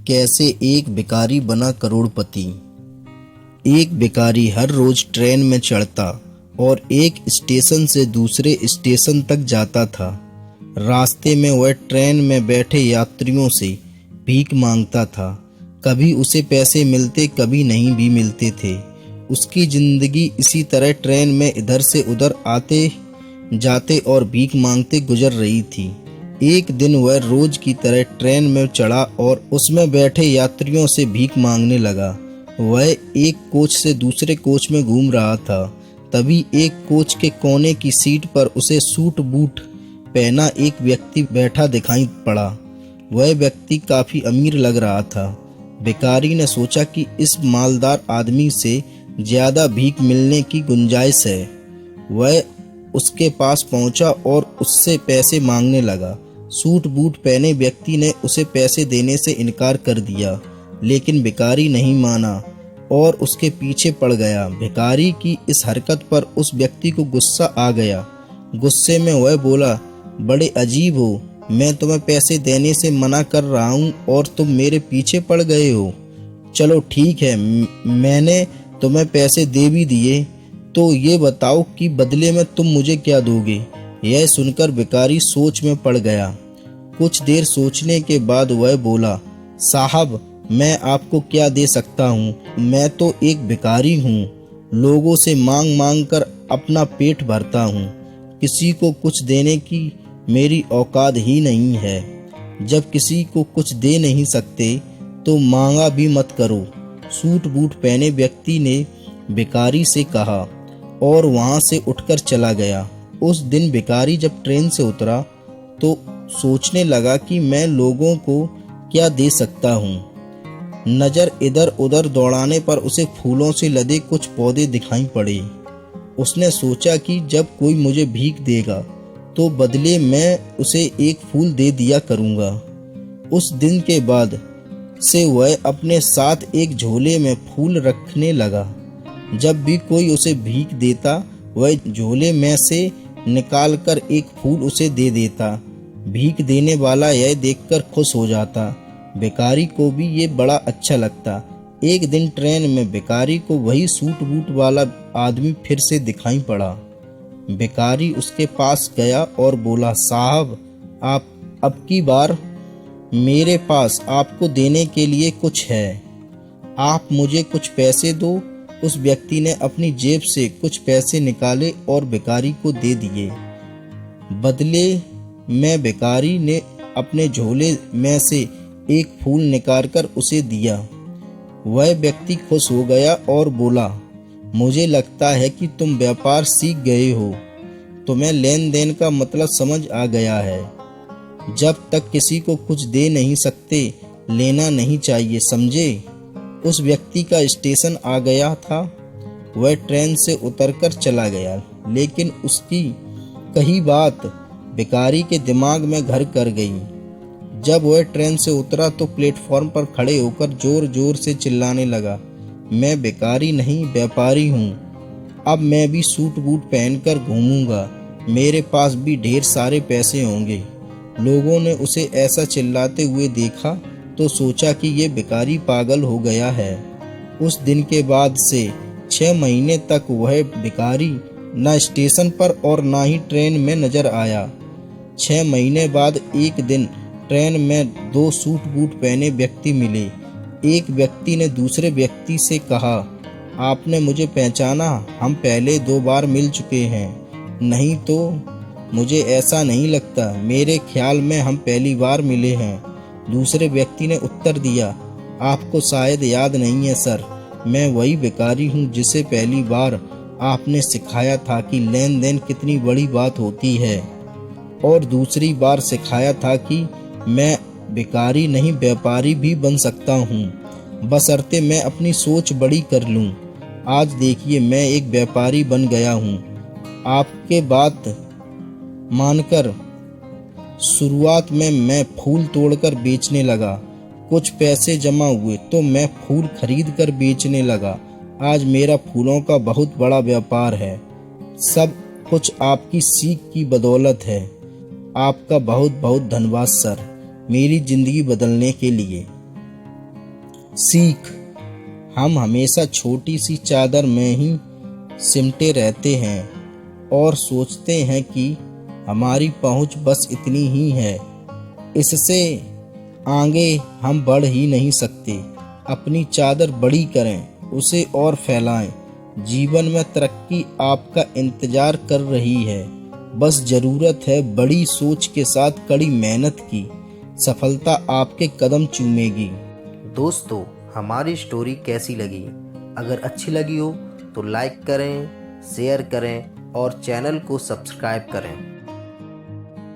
कैसे एक भिखारी बना करोड़पति। एक भिखारी हर रोज ट्रेन में चढ़ता और एक स्टेशन से दूसरे स्टेशन तक जाता था। रास्ते में वह ट्रेन में बैठे यात्रियों से भीख मांगता था। कभी उसे पैसे मिलते, कभी नहीं भी मिलते थे। उसकी जिंदगी इसी तरह ट्रेन में इधर से उधर आते जाते और भीख मांगते गुजर रही थी। एक दिन वह रोज की तरह ट्रेन में चढ़ा और उसमें बैठे यात्रियों से भीख मांगने लगा। वह एक कोच से दूसरे कोच में घूम रहा था। तभी एक कोच के कोने की सीट पर उसे सूट बूट पहना एक व्यक्ति बैठा दिखाई पड़ा। वह व्यक्ति काफी अमीर लग रहा था। भिखारी ने सोचा कि इस मालदार आदमी से ज्यादा भीख मिलने की गुंजाइश है। वह उसके पास पहुंचा और उससे पैसे मांगने लगा। सूट बूट पहने व्यक्ति ने उसे पैसे देने से इनकार कर दिया, लेकिन भिखारी नहीं माना और उसके पीछे पड़ गया। भिखारी की इस हरकत पर उस व्यक्ति को गुस्सा आ गया। गुस्से में वह बोला, बड़े अजीब हो, मैं तुम्हें पैसे देने से मना कर रहा हूँ और तुम मेरे पीछे पड़ गए हो। चलो ठीक है, मैंने तुम्हें पैसे दे भी दिए, तो ये बताओ कि बदले में तुम मुझे क्या दोगे। यह सुनकर भिखारी सोच में पड़ गया। कुछ देर सोचने के बाद वह बोला, साहब, मैं आपको क्या दे सकता हूँ, मैं तो एक भिखारी हूँ। लोगों से मांग मांग कर अपना पेट भरता हूँ। किसी को कुछ देने की मेरी औकात ही नहीं है। जब किसी को कुछ दे नहीं सकते तो मांगा भी मत करो। सूट बूट पहने व्यक्ति ने भिखारी से कहा और वहां से उठकर चला गया। उस दिन भिखारी जब ट्रेन से उतरा तो सोचने लगा कि मैं लोगों को क्या दे सकता हूँ। नजर इधर उधर दौड़ाने पर उसे फूलों से लदे कुछ पौधे दिखाई पड़े। उसने सोचा कि जब कोई मुझे भीख देगा तो बदले मैं उसे एक फूल दे दिया करूँगा। उस दिन के बाद से वह अपने साथ एक झोले में फूल रखने लगा। जब भी कोई उसे भीख देता, वह झोले में से निकालकर एक फूल उसे दे देता। भीख देने वाला यह देखकर खुश हो जाता। भिखारी को भी ये बड़ा अच्छा लगता। एक दिन ट्रेन में भिखारी को वही सूट बूट वाला आदमी फिर से दिखाई पड़ा। भिखारी उसके पास गया और बोला, साहब, आप अब की बार मेरे पास आपको देने के लिए कुछ है, आप मुझे कुछ पैसे दो। उस व्यक्ति ने अपनी जेब से कुछ पैसे निकाले और भिखारी को दे दिए। बदले में भिखारी ने अपने झोले में से एक फूल निकालकर उसे दिया। वह व्यक्ति खुश हो गया और बोला, मुझे लगता है कि तुम व्यापार सीख गए हो। तुम्हें लेन देन का मतलब समझ आ गया है। जब तक किसी को कुछ दे नहीं सकते, लेना नहीं चाहिए, समझे। उस व्यक्ति का स्टेशन आ गया था। वह ट्रेन से उतरकर चला गया, लेकिन उसकी कही बात भिखारी के दिमाग में घर कर गई। जब वह ट्रेन से उतरा तो प्लेटफॉर्म पर खड़े होकर जोर जोर से चिल्लाने लगा, मैं भिखारी नहीं, व्यापारी हूँ। अब मैं भी सूट बूट पहनकर घूमूंगा। मेरे पास भी ढेर सारे पैसे होंगे। लोगों ने उसे ऐसा चिल्लाते हुए देखा तो सोचा कि ये भिखारी पागल हो गया है। उस दिन के बाद से 6 महीने तक वह भिखारी न स्टेशन पर और न ही ट्रेन में नजर आया। 6 महीने बाद एक दिन ट्रेन में 2 सूट बूट पहने व्यक्ति मिले। एक व्यक्ति ने दूसरे व्यक्ति से कहा, आपने मुझे पहचाना? हम पहले 2 बार मिल चुके हैं। नहीं तो मुझे ऐसा नहीं लगता, मेरे ख्याल में हम पहली बार मिले हैं। दूसरे व्यक्ति ने उत्तर दिया, आपको शायद याद नहीं है सर, मैं वही भिखारी हूँ जिसे पहली बार आपने सिखाया था कि लेन देन कितनी बड़ी बात होती है, और दूसरी बार सिखाया था कि मैं भिखारी नहीं, व्यापारी भी बन सकता हूँ, बशर्ते मैं अपनी सोच बड़ी कर लूँ। आज देखिए, मैं एक व्यापारी बन गया हूँ। आपके बात मानकर शुरुआत में मैं फूल तोड़कर बेचने लगा। कुछ पैसे जमा हुए तो मैं फूल खरीद कर बेचने लगा। आज मेरा फूलों का बहुत बड़ा व्यापार है। सब कुछ आपकी सीख की बदौलत है। आपका बहुत बहुत धन्यवाद सर, मेरी जिंदगी बदलने के लिए। सीख। हम हमेशा छोटी सी चादर में ही सिमटे रहते हैं और सोचते हैं कि हमारी पहुंच बस इतनी ही है, इससे आगे हम बढ़ ही नहीं सकते। अपनी चादर बड़ी करें, उसे और फैलाएं। जीवन में तरक्की आपका इंतजार कर रही है, बस जरूरत है बड़ी सोच के साथ कड़ी मेहनत की। सफलता आपके कदम चूमेगी। दोस्तों, हमारी स्टोरी कैसी लगी? अगर अच्छी लगी हो तो लाइक करें, शेयर करें और चैनल को सब्सक्राइब करें।